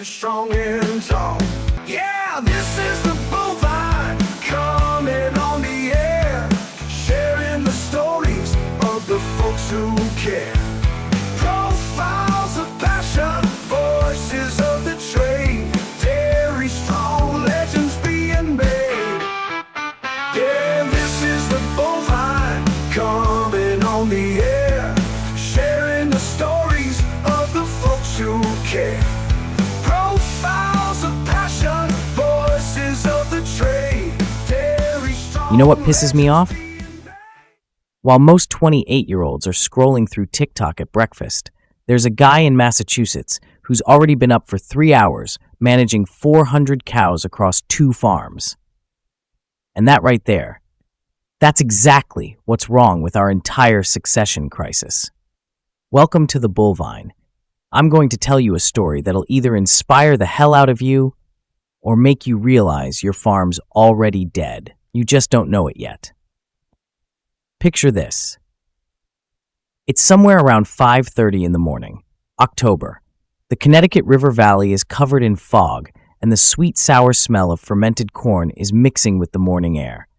standing strong and tall. Yeah, this is the Bullvine coming on the air, sharing the stories of the folks who care. Profiles of passion, voices of the trade, dairy strong legends being made. Yeah, this is the Bullvine coming on the air, sharing the stories of the folks who care. Profiles of passion, voices of the trade, dairy strong. You know what pisses me off? While most 28-year-olds are scrolling through TikTok at breakfast, there's a guy in Massachusetts who's already been up for 3 hours managing 400 cows across 2 farms. And that right there, that's exactly what's wrong with our entire succession crisis. Welcome to the Bullvine. I'm going to tell you a story that'll either inspire the hell out of you or make you realize your farm's already dead. You just don't know it yet. Picture this. It's somewhere around 5:30 in the morning, October. The Connecticut River Valley is covered in fog, and the sweet, sour smell of fermented corn is mixing with the morning air.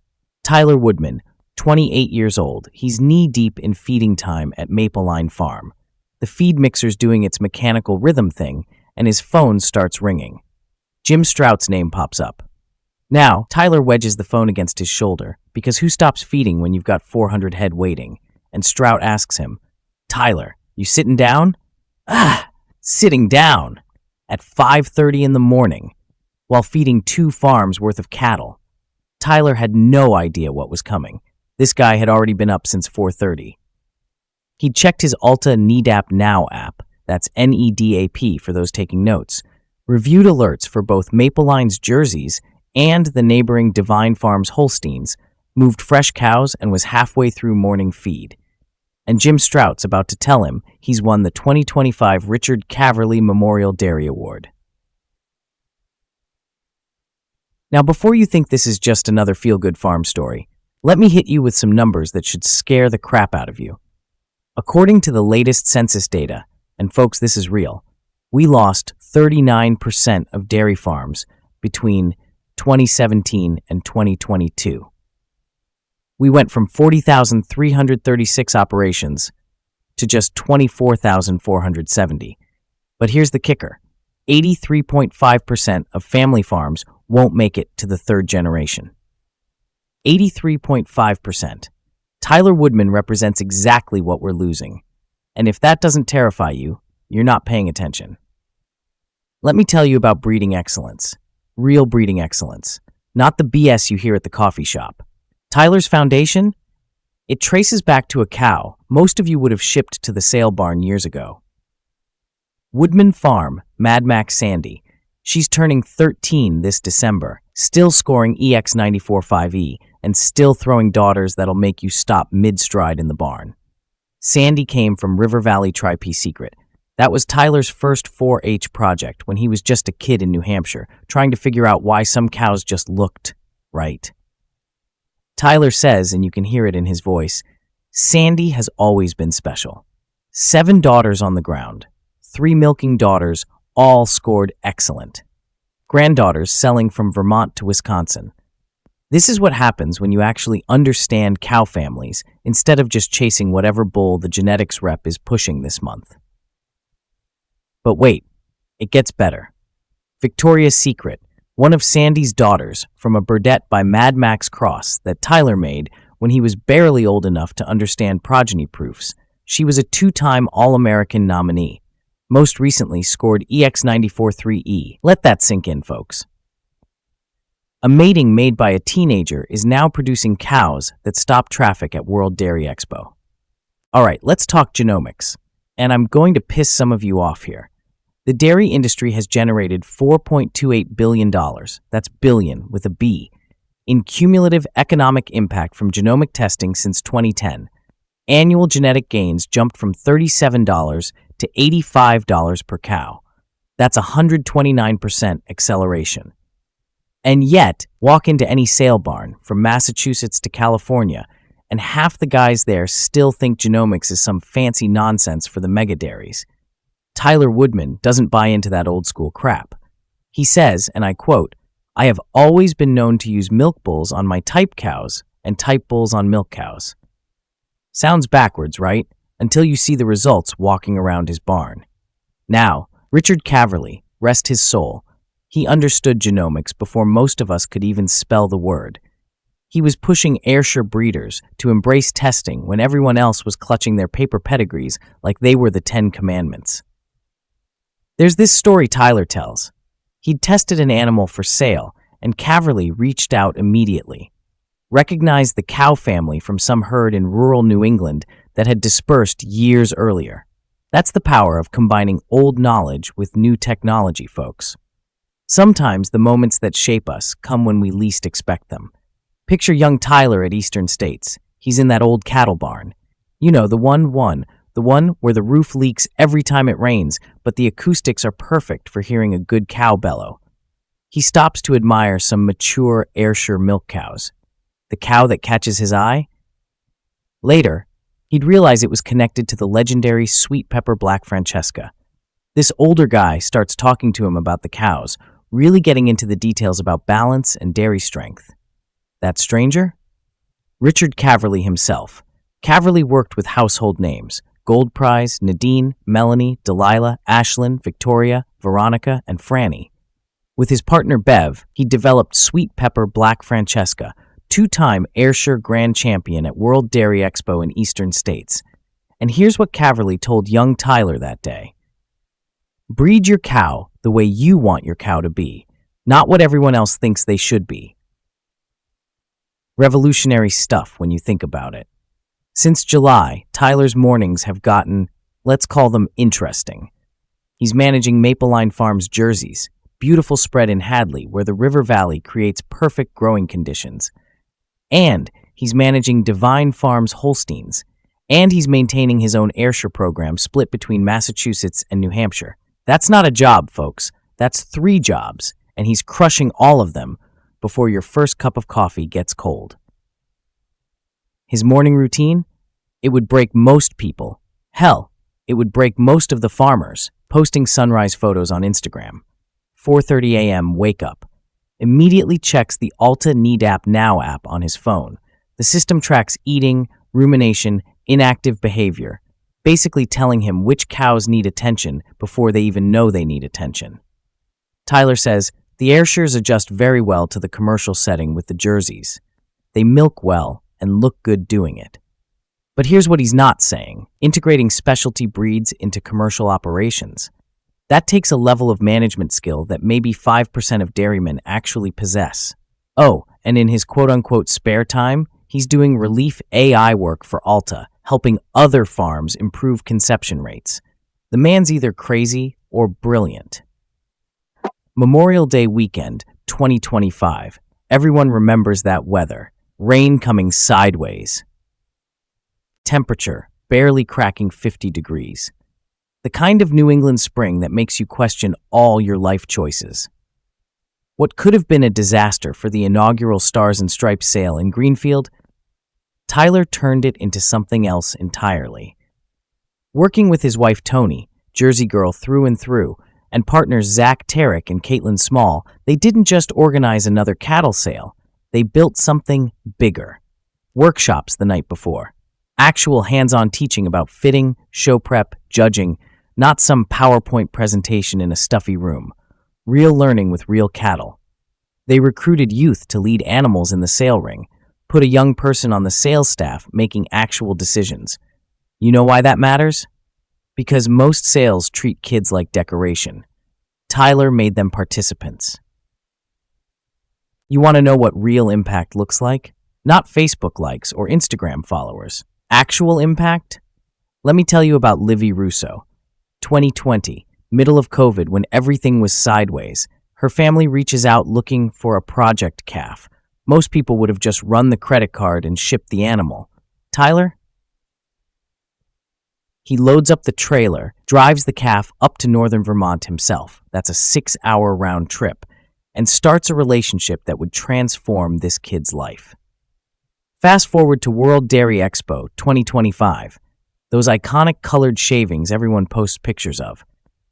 Tyler Woodman, 28 years old, he's knee-deep in feeding time at Maple Line Farm. The feed mixer's doing its mechanical rhythm thing, and his phone starts ringing. Jim Strout's name pops up. Now, Tyler wedges the phone against his shoulder, because who stops feeding when you've got 400 head waiting? And Strout asks him, "Tyler, you sitting down?" Sitting down at 5:30 in the morning while feeding 2 farms worth of cattle. Tyler had no idea what was coming. This guy had already been up since 4:30. He'd checked his Alta NEDAP Now app, that's NEDAP for those taking notes, reviewed alerts for both Maple Line's jerseys and the neighboring Divine Farms Holsteins, moved fresh cows, and was halfway through morning feed. And Jim Strout's about to tell him he's won the 2025 Richard Caverly Memorial Dairy Award. Now, before you think this is just another feel-good farm story, let me hit you with some numbers that should scare the crap out of you. According to the latest census data, and folks, this is real, we lost 39% of dairy farms between 2017 and 2022. We went from 40,336 operations to just 24,470. But here's the kicker. 83.5% of family farms won't make it to the 3rd generation. 83.5%. Tyler Woodman represents exactly what we're losing. And if that doesn't terrify you, you're not paying attention. Let me tell you about breeding excellence. Real breeding excellence. Not the BS you hear at the coffee shop. Tyler's foundation? It traces back to a cow most of you would have shipped to the sale barn years ago. Woodman Farm, makeSandy. She's turning 13 this December, still scoring EX94-5E, and still throwing daughters that'll make you stop mid-stride in the barn. Sandy came from River Valley Tri-P Secret. That was Tyler's first 4-H project when he was just a kid in New Hampshire, trying to figure out why some cows just looked right. Tyler says, and you can hear it in his voice, Sandy has always been special. 7 daughters on the ground, 3 milking daughters, all scored excellent. Granddaughters selling from Vermont to Wisconsin. This is what happens when you actually understand cow families instead of just chasing whatever bull the genetics rep is pushing this month. But wait, it gets better. Victoria's Secret, one of Sandy's daughters from a Burdette by Mad Max Cross that Tyler made when he was barely old enough to understand progeny proofs. She was a 2-time All-American nominee. Most recently scored EX94-3E. Let that sink in, folks. A mating made by a teenager is now producing cows that stop traffic at World Dairy Expo. All right, let's talk genomics. And I'm going to piss some of you off here. The dairy industry has generated $4.28 billion, that's billion with a B, in cumulative economic impact from genomic testing since 2010. Annual genetic gains jumped from $37 to $85 per cow. That's 129% acceleration. And yet, walk into any sale barn, from Massachusetts to California, and half the guys there still think genomics is some fancy nonsense for the mega dairies. Tyler Woodman doesn't buy into that old school crap. He says, and I quote, "I have always been known to use milk bulls on my type cows and type bulls on milk cows." Sounds backwards, right? Until you see the results walking around his barn. Now, Richard Caverly, rest his soul, he understood genomics before most of us could even spell the word. He was pushing Ayrshire breeders to embrace testing when everyone else was clutching their paper pedigrees like they were the 10 Commandments. There's this story Tyler tells. He'd tested an animal for sale, and Caverly reached out immediately. Recognized the cow family from some herd in rural New England that had dispersed years earlier. That's the power of combining old knowledge with new technology, folks. Sometimes the moments that shape us come when we least expect them. Picture young Tyler at Eastern States. He's in that old cattle barn. You know, the one where the roof leaks every time it rains, but the acoustics are perfect for hearing a good cow bellow. He stops to admire some mature Ayrshire milk cows. The cow that catches his eye? Later, he'd realize it was connected to the legendary sweet pepper Black Francesca. This older guy starts talking to him about the cows, really getting into the details about balance and dairy strength. That stranger? Richard Caverly himself. Caverly worked with household names: Gold Prize, Nadine, Melanie, Delilah, Ashlyn, Victoria, Veronica, and Franny. With his partner Bev, he developed Sweet Pepper Black Francesca, two-time Ayrshire Grand Champion at World Dairy Expo in Eastern States. And here's what Caverly told young Tyler that day. Breed your cow the way you want your cow to be, not what everyone else thinks they should be. Revolutionary stuff when you think about it. Since July, Tyler's mornings have gotten, let's call them, interesting. He's managing Maple Line Farms jerseys, beautiful spread in Hadley where the river valley creates perfect growing conditions. And he's managing Divine Farms Holsteins. And he's maintaining his own Ayrshire program split between Massachusetts and New Hampshire. That's not a job, folks. That's 3 jobs, and he's crushing all of them before your first cup of coffee gets cold. His morning routine? It would break most people. Hell, it would break most of the farmers, posting sunrise photos on Instagram. 4:30 a.m. wake up. Immediately checks the itThe Now app on his phone. The system tracks eating, rumination, inactive behavior, basically telling him which cows need attention before they even know they need attention. Tyler says, the Ayrshires adjust very well to the commercial setting with the jerseys. They milk well and look good doing it. But here's what he's not saying: integrating specialty breeds into commercial operations. That takes a level of management skill that maybe 5% of dairymen actually possess. Oh, and in his quote-unquote spare time, he's doing relief AI work for itThe, helping other farms improve conception rates. The man's either crazy or brilliant. Memorial Day weekend, 2025. Everyone remembers that weather. Rain coming sideways. Temperature barely cracking 50 degrees. The kind of New England spring that makes you question all your life choices. What could have been a disaster for the inaugural Stars and Stripes sale in Greenfield, Tyler turned it into something else entirely. Working with his wife Toni, Jersey girl through and through, and partners Zach Tarrick and Caitlin Small, they didn't just organize another cattle sale. They built something bigger. Workshops the night before. Actual hands-on teaching about fitting, show prep, judging, not some PowerPoint presentation in a stuffy room. Real learning with real cattle. They recruited youth to lead animals in the sale ring, put a young person on the sales staff making actual decisions. You know why that matters? Because most sales treat kids like decoration. Tyler made them participants. You want to know what real impact looks like? Not Facebook likes or Instagram followers. Actual impact? Let me tell you about Livy Russo. 2020, middle of COVID when everything was sideways. Her family reaches out looking for a project calf. Most people would have just run the credit card and shipped the animal. Tyler? He loads up the trailer, drives the calf up to northern Vermont himself. That's a 6-hour round trip, and starts a relationship that would transform this kid's life. Fast forward to World Dairy Expo 2025. Those iconic colored shavings everyone posts pictures of.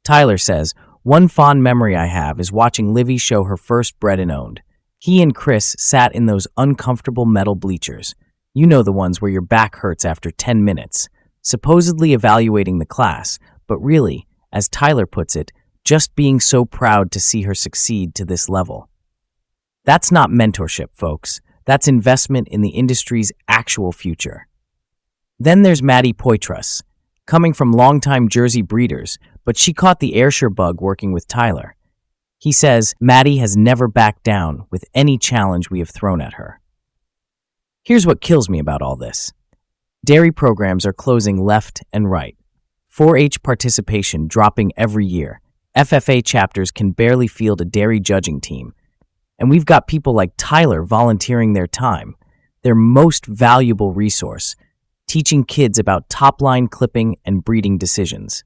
Tyler says, "One fond memory I have is watching Livy show her first bred and owned. He and Chris sat in those uncomfortable metal bleachers. You know, the ones where your back hurts after 10 minutes, supposedly evaluating the class, but really, as Tyler puts it, just being so proud to see her succeed to this level." That's not mentorship, folks. That's investment in the industry's actual future. Then there's Maddie Poitras, coming from longtime Jersey breeders, but she caught the Ayrshire bug working with Tyler. He says Maddie has never backed down with any challenge we have thrown at her. Here's what kills me about all this. Dairy programs are closing left and right. 4-H participation dropping every year. FFA chapters can barely field a dairy judging team. And we've got people like Tyler volunteering their time, their most valuable resource, teaching kids about top-line clipping and breeding decisions.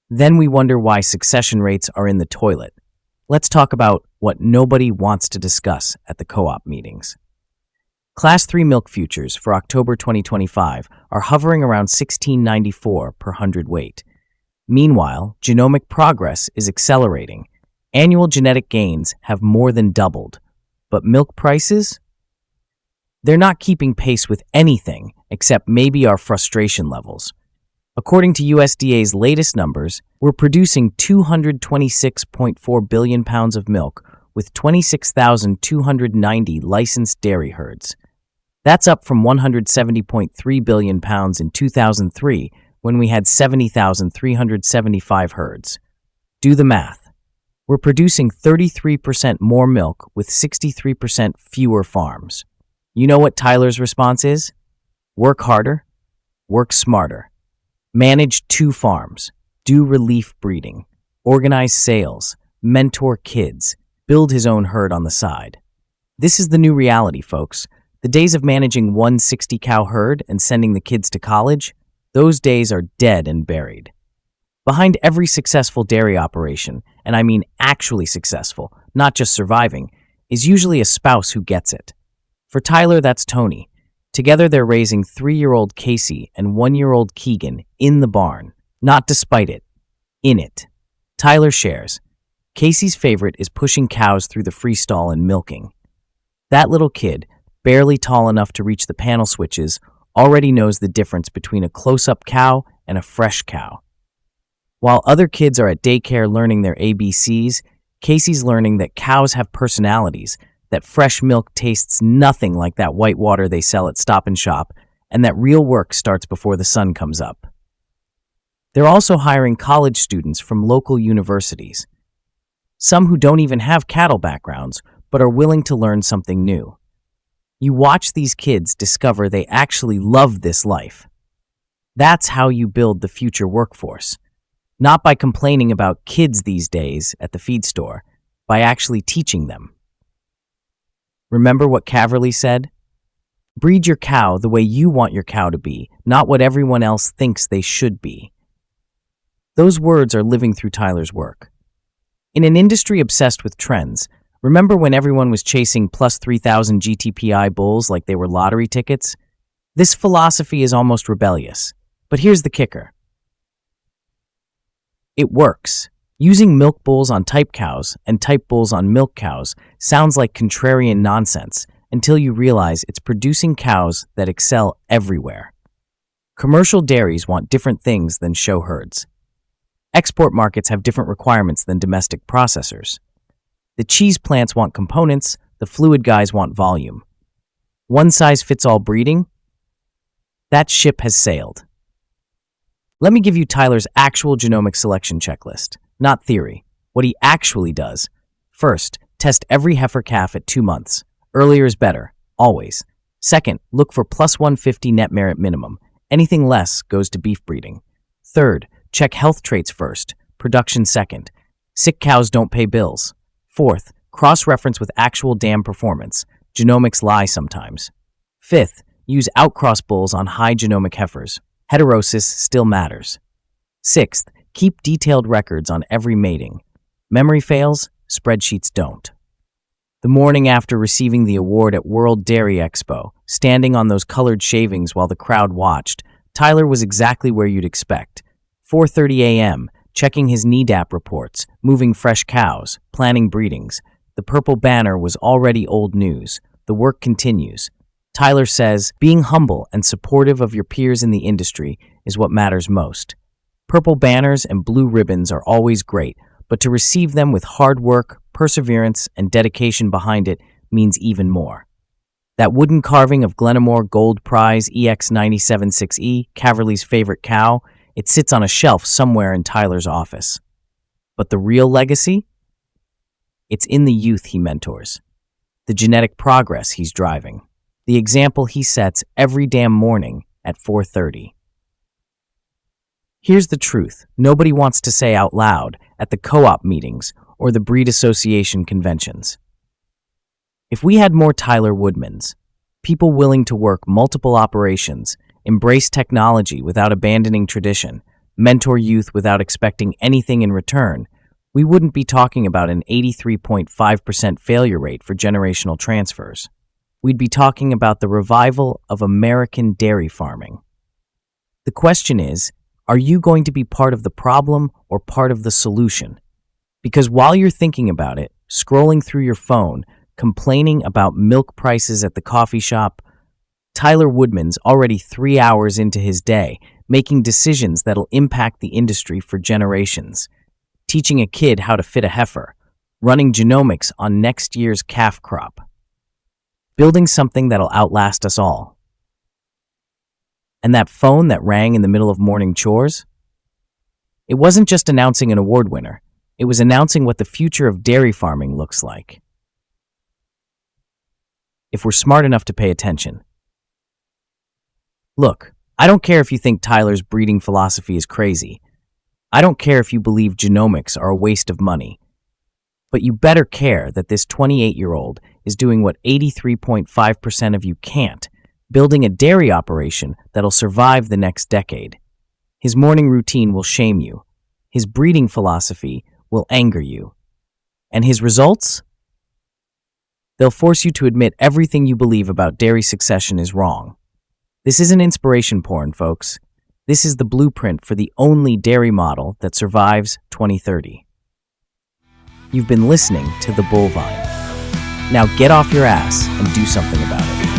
Then we wonder why succession rates are in the toilet. Let's talk about what nobody wants to discuss at the co-op meetings. Class 3 milk futures for October 2025 are hovering around $16.94 per hundredweight. Meanwhile, genomic progress is accelerating. Annual genetic gains have more than doubled. But milk prices? They're not keeping pace with anything except maybe our frustration levels. According to USDA's latest numbers, we're producing 226.4 billion pounds of milk with 26,290 licensed dairy herds. That's up from 170.3 billion pounds in 2003 when we had 70,375 herds. Do the math. We're producing 33% more milk with 63% fewer farms. You know what Tyler's response is? Work harder, work smarter. Manage 2 farms, do relief breeding, organize sales, mentor kids, build his own herd on the side. This is the new reality, folks. The days of managing one 60-cow herd and sending the kids to college, those days are dead and buried. Behind every successful dairy operation, and I mean actually successful, not just surviving, is usually a spouse who gets it. For Tyler, that's Tony. Together they're raising 3-year-old Casey and 1-year-old Keegan in the barn, not despite it, in it. Tyler shares, Casey's favorite is pushing cows through the freestall and milking. That little kid, barely tall enough to reach the panel switches, already knows the difference between a close-up cow and a fresh cow. While other kids are at daycare learning their ABCs, Casey's learning that cows have personalities, that fresh milk tastes nothing like that white water they sell at Stop and Shop, and that real work starts before the sun comes up. They're also hiring college students from local universities, some who don't even have cattle backgrounds, but are willing to learn something new. You watch these kids discover they actually love this life. That's how you build the future workforce. Not by complaining about kids these days at the feed store, by actually teaching them. Remember what Caverly said? Breed your cow the way you want your cow to be, not what everyone else thinks they should be. Those words are living through Tyler's work. In an industry obsessed with trends, remember when everyone was chasing plus 3,000 GTPI bulls like they were lottery tickets? This philosophy is almost rebellious. But here's the kicker. It works. Using milk bulls on type cows and type bulls on milk cows sounds like contrarian nonsense until you realize it's producing cows that excel everywhere. Commercial dairies want different things than show herds. Export markets have different requirements than domestic processors. The cheese plants want components, the fluid guys want volume. One-size-fits-all breeding? That ship has sailed. Let me give you Tyler's actual genomic selection checklist. Not theory. What he actually does. First, test every heifer calf at 2 months. Earlier is better, always. Second, look for plus 150 net merit minimum. Anything less goes to beef breeding. Third, check health traits first, production second. Sick cows don't pay bills. Fourth, cross-reference with actual dam performance. Genomics lie sometimes. Fifth, use outcross bulls on high genomic heifers. Heterosis still matters. Sixth, keep detailed records on every mating. Memory fails, spreadsheets don't. The morning after receiving the award at World Dairy Expo, standing on those colored shavings while the crowd watched, Tyler was exactly where you'd expect. 4:30 a.m., checking his NEDAP reports, moving fresh cows, planning breedings. The purple banner was already old news. The work continues. Tyler says, being humble and supportive of your peers in the industry is what matters most. Purple banners and blue ribbons are always great, but to receive them with hard work, perseverance, and dedication behind it means even more. That wooden carving of Glenamore Gold Prize EX976E, Caverly's favorite cow, it sits on a shelf somewhere in Tyler's office. But the real legacy? It's in the youth he mentors, the genetic progress he's driving, the example he sets every damn morning at 4:30. Here's the truth nobody wants to say out loud at the co-op meetings or the breed association conventions. If we had more Tyler Woodmans, people willing to work multiple operations, embrace technology without abandoning tradition, mentor youth without expecting anything in return, we wouldn't be talking about an 83.5% failure rate for generational transfers. We'd be talking about the revival of American dairy farming. The question is, are you going to be part of the problem or part of the solution? Because while you're thinking about it, scrolling through your phone, complaining about milk prices at the coffee shop, Tyler Woodman's already 3 hours into his day, making decisions that'll impact the industry for generations, teaching a kid how to fit a heifer, running genomics on next year's calf crop, building something that'll outlast us all. And that phone that rang in the middle of morning chores? It wasn't just announcing an award winner. It was announcing what the future of dairy farming looks like. If we're smart enough to pay attention. Look, I don't care if you think Tyler's breeding philosophy is crazy. I don't care if you believe genomics are a waste of money. But you better care that this 28-year-old is doing what 83.5% of you can't, building a dairy operation that'll survive the next decade. His morning routine will shame you. His breeding philosophy will anger you. And his results? They'll force you to admit everything you believe about dairy succession is wrong. This isn't inspiration porn, folks. This is the blueprint for the only dairy model that survives 2030. You've been listening to The Bullvine. Now get off your ass and do something about it.